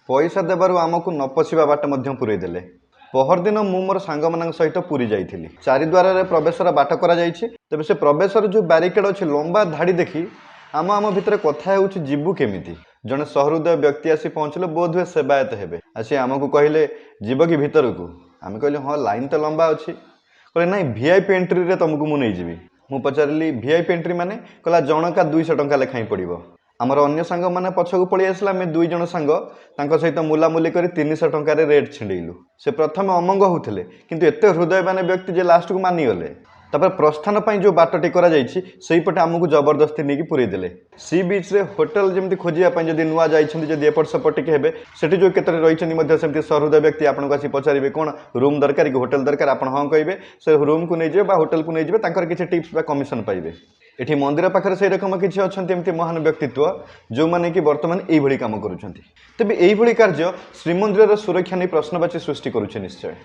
पैसा देबारु आमको न पशिबा बाट मध्य पुरई देले। पहरदिन मु मोर सांगमान सहित पुरी जाइथिली। चारिद्वार प्रवेशर बाट करा जाइछि। तेबे से प्रवेशर जो बैरिकेड अच्छे लंबा धाड़ी देखी आम आम भितर कथा होउछि जीवु केमिति। जने सहृदय व्यक्ति आसी पहुँचले बोध हुए सेवायत हेबे। आसी आमको कहले जीव कि भितर को आम कहले हाँ लाइन तो लंबा अच्छी। कहले नाई वीआईपी एंट्री रे तुमको मु नहीं जीवी। मु पचारिली वीआईपी एंट्री माने कहला जनका 200 टंका लेखाई पड़ो। आमर अन्य सांग मैंने पछक पलि आसला आम 2 जन सांग सहित मुलामुली कर 300 टंकार रेट छिंडेलु। से प्रथम अमंग होते किंतु एते हृदयवान व्यक्ति जे लास्ट को मानिगले। तापर प्रस्थान पर जो बाटटी करा जाइछि सेही पटे आमको जबरदस्ती नहीं पुरई देले। सी बीच रे होटल जमती खोजिया जदि नुआ जाइछन्ति जदि एपट सेपट टिके हेबे सेठी जो केतरे रहिछन्ति मध्ये सेमती सहृदय व्यक्ति आपनको आसी पचारिबे कोन रूम दरकार कि होटल दरकार आपण हां कहिबे से रूम को नै जेबे बा होटल को नै जेबे तांकर किछि टिप्स बा कमिशन पाइबे। एठी मंदिर पाखरे से रकम किछि अछन्ति एमती महान व्यक्तित्व जो माने कि वर्तमान एई भली काम करूछन्ति। तबे एई भली कार्य श्रीमंदिर सुरक्षा नै प्रश्नवाची सृष्टि करूछ निश्चय।